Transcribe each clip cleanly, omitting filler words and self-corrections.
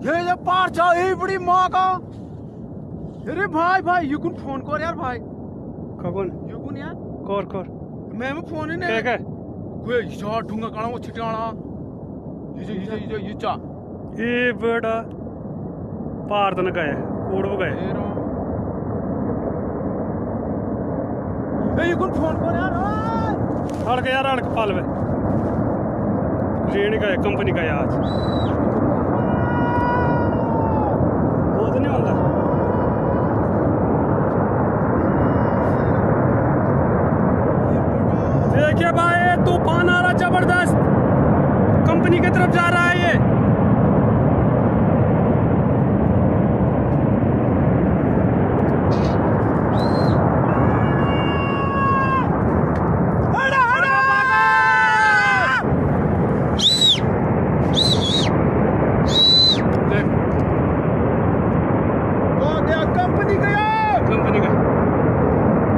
ये पार जा बड़ी माँ का। अरे भाई भाई युकुन फोन कर यार भाई। कौन युकुन यार कर मैं फोन ही नहीं क्या कोई शॉट ढूंगा काना वो छिटाना ये चा ये बड़ा पार तो न गए कोड़ वो गए ए युकुन फोन कर यार अड़क यार अड़क पाल में रेणी का है कंपनी का है आज वो तो नहीं होगा देखिए भाई तूफान आ रहा जबरदस्त कंपनी की तरफ जा रहा है ये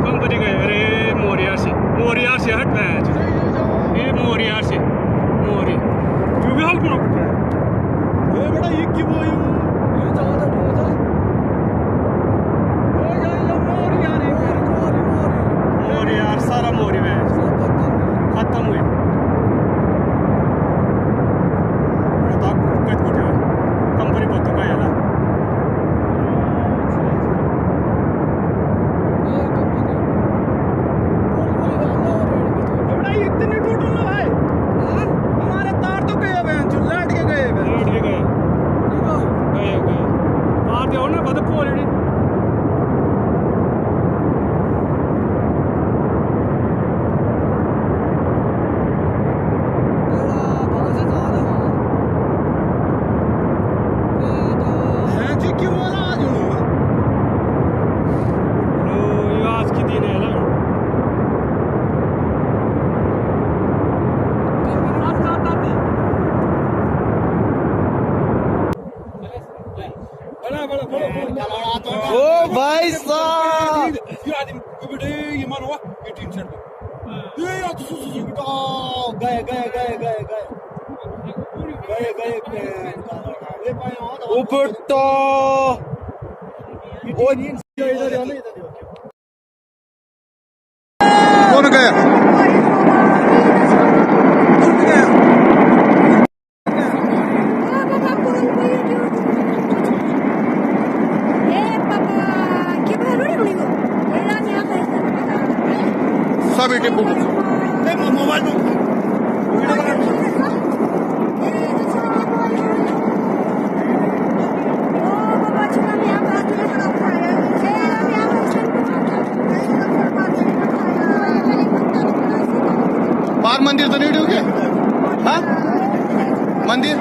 कंपनी गए अरे मोरियार से हट रहा है ये मोरियार से मोरी तू भी हाल करो ये बड़ा ये की वो ये ज्यादा नहीं होता ओ या मोरियार सारा मोरी में खत्म हुए तो कट कुठे कंपनी पत्तो का याला ओ भाई साहब कौन गया सभी टिप्पू मोबाइल पार मंदिर तो नहीं ड्यू क्या हाँ मंदिर